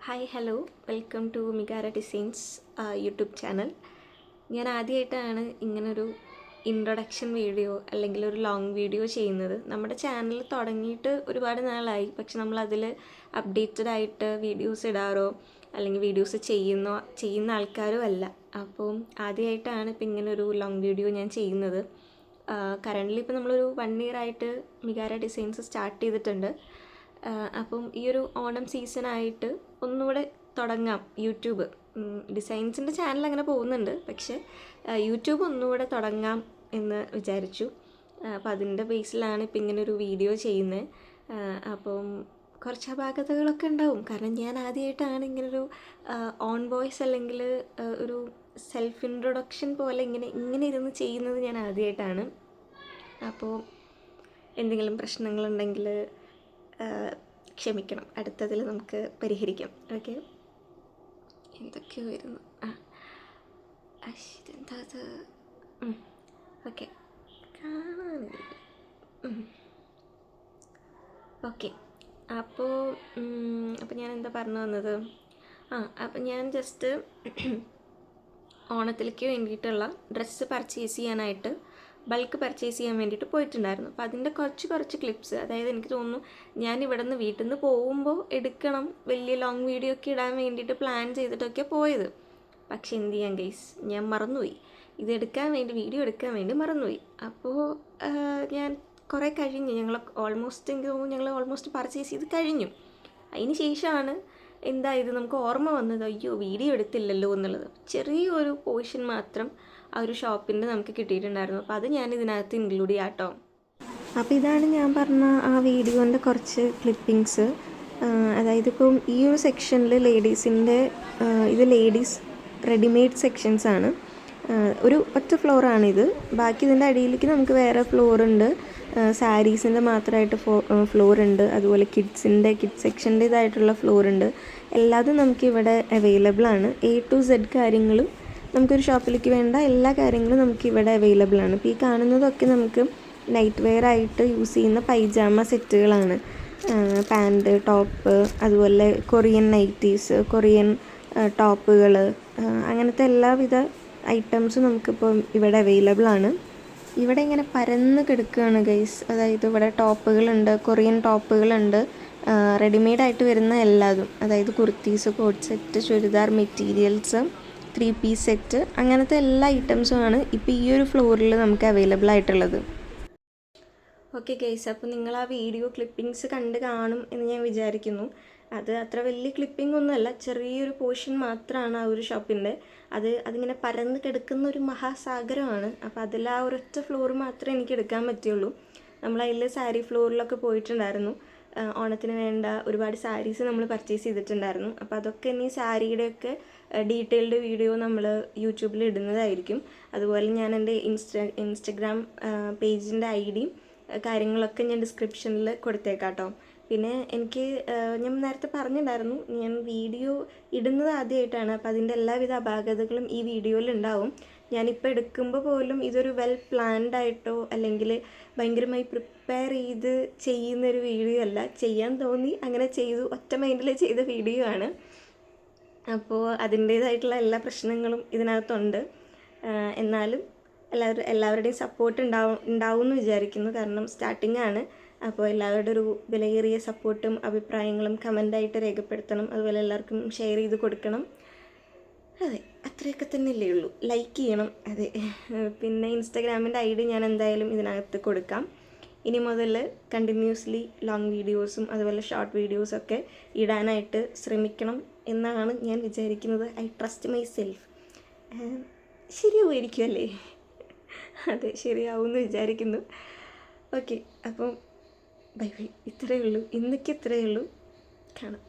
Hi hello welcome to Mikara designs YouTube channel. ഞാൻ ആദ്യമായിട്ടാണ് ഇങ്ങനൊരു ഇൻട്രൊഡക്ഷൻ വീഡിയോ അല്ലെങ്കിൽ ഒരു ലോങ് വീഡിയോ ചെയ്യുന്നത്. നമ്മുടെ ചാനൽ തുടങ്ങിയിട്ട് ഒരുപാട് നാളായി, പക്ഷെ നമ്മളതിൽ അപ്ഡേറ്റഡ് ആയിട്ട് വീഡിയോസ് ഇടാറോ അല്ലെങ്കിൽ വീഡിയോസ് ചെയ്യുന്ന ആൾക്കാരോ അല്ല. അപ്പോൾ ആദ്യമായിട്ടാണ് ഇപ്പോൾ ഇങ്ങനൊരു ലോങ് വീഡിയോ ഞാൻ ചെയ്യുന്നത്. കറൻ്റ്ലി ഇപ്പോൾ നമ്മളൊരു 1 year ആയിട്ട് മികാര ഡിസൈൻസ് സ്റ്റാർട്ട് ചെയ്തിട്ടുണ്ട്. അപ്പം ഈ ഒരു ഓണം സീസണായിട്ട് ഒന്നുകൂടെ തുടങ്ങാം യൂട്യൂബ്. ഡിസൈൻസിൻ്റെ ചാനൽ അങ്ങനെ പോകുന്നുണ്ട്, പക്ഷേ യൂട്യൂബ് ഒന്നുകൂടെ തുടങ്ങാം എന്ന് വിചാരിച്ചു. അപ്പം അതിൻ്റെ ബേസിലാണ് ഇപ്പം ഇങ്ങനൊരു വീഡിയോ ചെയ്യുന്നത്. അപ്പം കുറച്ച് അപാകതകളൊക്കെ ഉണ്ടാവും, കാരണം ഞാൻ ആദ്യമായിട്ടാണ് ഇങ്ങനൊരു ഓൺ വോയിസ് അല്ലെങ്കിൽ ഒരു സെൽഫ് ഇൻട്രൊഡക്ഷൻ പോലെ ഇങ്ങനെ ഇരുന്ന് ചെയ്യുന്നത് ഞാൻ ആദ്യമായിട്ടാണ്. അപ്പോൾ എന്തെങ്കിലും പ്രശ്നങ്ങളുണ്ടെങ്കിൽ ക്ഷമിക്കണം, അടുത്തതിൽ നമുക്ക് പരിഹരിക്കാം. ഓക്കെ, എന്തൊക്കെയോ വരുന്നു. ഇതെന്താ അത്? ഓക്കെ, കാണാനില്ല. ഓക്കെ, അപ്പോൾ ഞാൻ എന്താ പറഞ്ഞു വന്നത്? അപ്പം ഞാൻ ജസ്റ്റ് ഓണത്തിലേക്ക് വേണ്ടിയിട്ടുള്ള ഡ്രസ്സ് പർച്ചേസ് ചെയ്യാനായിട്ട് ബൾക്ക് പർച്ചേസ് ചെയ്യാൻ വേണ്ടിയിട്ട് പോയിട്ടുണ്ടായിരുന്നു. അപ്പോൾ അതിൻ്റെ കുറച്ച് ക്ലിപ്സ്, അതായത് എനിക്ക് തോന്നുന്നു ഞാൻ ഇവിടെ നിന്ന് വീട്ടിൽ നിന്ന് പോകുമ്പോൾ എടുക്കണം, വലിയ ലോങ് വീഡിയോ ഒക്കെ ഇടാൻ വേണ്ടിയിട്ട് പ്ലാൻ ചെയ്തിട്ടൊക്കെ പോയത്. പക്ഷെ എന്ത് ചെയ്യാൻ ഗൈസ്, ഞാൻ മറന്നുപോയി. വീഡിയോ എടുക്കാൻ വേണ്ടി മറന്നുപോയി. അപ്പോൾ ഞാൻ കുറേ കഴിഞ്ഞ് എനിക്ക് തോന്നുന്നു ഞങ്ങൾ ഓൾമോസ്റ്റ് പർച്ചേസ് ചെയ്ത് കഴിഞ്ഞു. അതിന് ശേഷമാണ് ഇത് നമുക്ക് ഓർമ്മ വന്നത്, അയ്യോ വീഡിയോ എടുത്തില്ലല്ലോ എന്നുള്ളത്. ചെറിയൊരു പോർഷൻ മാത്രം ആ ഒരു ഷോപ്പിൻ്റെ നമുക്ക് കിട്ടിയിട്ടുണ്ടായിരുന്നു. അപ്പോൾ അത് ഞാൻ ഇതിനകത്ത് ഇൻക്ലൂഡ് ചെയ്യാം കേട്ടോ. അപ്പോൾ ഇതാണ് ഞാൻ പറഞ്ഞ ആ വീഡിയോൻ്റെ കുറച്ച് ക്ലിപ്പിങ്സ്. അതായത് ഇപ്പം ഈ ഒരു സെക്ഷനിൽ ലേഡീസിൻ്റെ ഇത് ലേഡീസ് റെഡിമെയ്ഡ് സെക്ഷൻസ് ആണ്. ഒരു ഒറ്റ ഫ്ലോറാണിത്. ബാക്കി ഇതിൻ്റെ അടിയിലേക്ക് നമുക്ക് വേറെ ഫ്ലോറുണ്ട്. സാരീസിൻ്റെ മാത്രമായിട്ട് ഫ്ലോറുണ്ട്. അതുപോലെ കിഡ്സ് സെക്ഷൻ്റെ ഇതായിട്ടുള്ള ഫ്ലോറുണ്ട്. എല്ലാതും നമുക്കിവിടെ അവൈലബിൾ ആണ്. A to Z കാര്യങ്ങളും നമുക്കൊരു ഷോപ്പിലേക്ക് വേണ്ട എല്ലാ കാര്യങ്ങളും നമുക്കിവിടെ അവൈലബിൾ ആണ്. ഇപ്പോൾ ഈ കാണുന്നതൊക്കെ നമുക്ക് നൈറ്റ് വെയർ ആയിട്ട് യൂസ് ചെയ്യുന്ന പൈജാമ സെറ്റുകളാണ്. പാൻറ്, ടോപ്പ്, അതുപോലെ കൊറിയൻ നൈറ്റീസ്, കൊറിയൻ ടോപ്പുകൾ, അങ്ങനത്തെ എല്ലാവിധ ഐറ്റംസും നമുക്കിപ്പോൾ ഇവിടെ അവൈലബിൾ ആണ്. ഇവിടെ ഇങ്ങനെ പരന്ന് കിടക്കുകയാണ് ഗൈസ്. അതായത് ഇവിടെ ടോപ്പുകളുണ്ട്, കൊറിയൻ ടോപ്പുകളുണ്ട്, റെഡിമെയ്ഡായിട്ട് വരുന്ന എല്ലാതും, അതായത് kurtis, coat set, churidar materials, 3 piece set, അങ്ങനത്തെ എല്ലാ ഐറ്റംസുമാണ് ഇപ്പോൾ ഈ ഒരു ഫ്ലോറിൽ നമുക്ക് അവൈലബിൾ ആയിട്ടുള്ളത്. ഓക്കെ ഗൈസ്, അപ്പോൾ നിങ്ങൾ ആ വീഡിയോ ക്ലിപ്പിങ്സ് കണ്ട് കാണും എന്ന് ഞാൻ വിചാരിക്കുന്നു. അത് അത്ര വലിയ ക്ലിപ്പിംഗ് ഒന്നുമല്ല, ചെറിയൊരു പോർഷൻ മാത്രമാണ് ആ ഒരു ഷോപ്പിൻ്റെ. അതിങ്ങനെ പരന്ന് കിടക്കുന്ന ഒരു മഹാസാഗരമാണ്. അപ്പോൾ അതിൽ ആ ഒരൊറ്റ ഫ്ലോർ മാത്രമേ എനിക്ക് എടുക്കാൻ പറ്റുള്ളൂ. നമ്മളതിൽ സാരി ഫ്ലോറിലൊക്കെ പോയിട്ടുണ്ടായിരുന്നു. ഓണത്തിന് വേണ്ട ഒരുപാട് സാരീസ് നമ്മൾ പർച്ചേസ് ചെയ്തിട്ടുണ്ടായിരുന്നു. അപ്പോൾ അതൊക്കെ ഇനി സാരിയുടെയൊക്കെ ഡീറ്റെയിൽഡ് വീഡിയോ നമ്മൾ യൂട്യൂബിൽ ഇടുന്നതായിരിക്കും. അതുപോലെ ഞാൻ എൻ്റെ ഇൻസ്റ്റഗ്രാം പേജിൻ്റെ ID കാര്യങ്ങളൊക്കെ ഞാൻ ഡിസ്ക്രിപ്ഷനിൽ കൊടുത്തേക്കാം കേട്ടോ. പിന്നെ ഞാൻ നേരത്തെ പറഞ്ഞിട്ടുണ്ടായിരുന്നു, ഞാൻ വീഡിയോ ഇടുന്നത് ആദ്യമായിട്ടാണ്. അപ്പോൾ അതിൻ്റെ എല്ലാവിധ അപാകതകളും ഈ വീഡിയോയിൽ ഉണ്ടാവും. ഞാനിപ്പോൾ എടുക്കുമ്പോൾ പോലും ഇതൊരു വെൽ പ്ലാൻഡ് ആയിട്ടോ അല്ലെങ്കിൽ ഭയങ്കരമായി പ്രിപ്പയർ ചെയ്ത് ചെയ്യുന്നൊരു വീഡിയോ അല്ല. ചെയ്യാൻ തോന്നി അങ്ങനെ ചെയ്തു, ഒറ്റ മൈൻഡിൽ ചെയ്ത വീഡിയോ ആണ്. അപ്പോൾ അതിൻ്റേതായിട്ടുള്ള എല്ലാ പ്രശ്നങ്ങളും ഇതിനകത്തുണ്ട്. എന്നാലും എല്ലാവരുടെയും സപ്പോർട്ട് ഉണ്ടാവും എന്ന് വിചാരിക്കുന്നു. കാരണം സ്റ്റാർട്ടിംഗ് ആണ്. അപ്പോൾ എല്ലാവരുടെ ഒരു വിലയേറിയ സപ്പോർട്ടും അഭിപ്രായങ്ങളും കമൻ്റായിട്ട് രേഖപ്പെടുത്തണം. അതുപോലെ എല്ലാവർക്കും ഷെയർ ചെയ്ത് കൊടുക്കണം. അതെ, അത്രയൊക്കെ തന്നെയല്ലേ ഉള്ളൂ. ലൈക്ക് ചെയ്യണം. അതെ, പിന്നെ ഇൻസ്റ്റാഗ്രാമിൻ്റെ ID ഞാൻ എന്തായാലും ഇതിനകത്ത് കൊടുക്കാം. ഇനി മുതൽ കണ്ടിന്യൂസ്ലി ലോങ് വീഡിയോസും അതുപോലെ ഷോർട്ട് വീഡിയോസൊക്കെ ഇടാനായിട്ട് ശ്രമിക്കണം എന്നാണ് ഞാൻ വിചാരിക്കുന്നത്. I trust myself. ശരിയാവുമായിരിക്കും അല്ലേ? അതെ, ശരിയാവുമെന്ന് വിചാരിക്കുന്നു. ഓക്കെ, അപ്പം ബൈ. ഇത്രയേ ഉള്ളൂ, ഇന്നേക്ക് ഇത്രയേ ഉള്ളൂ. കാണാം.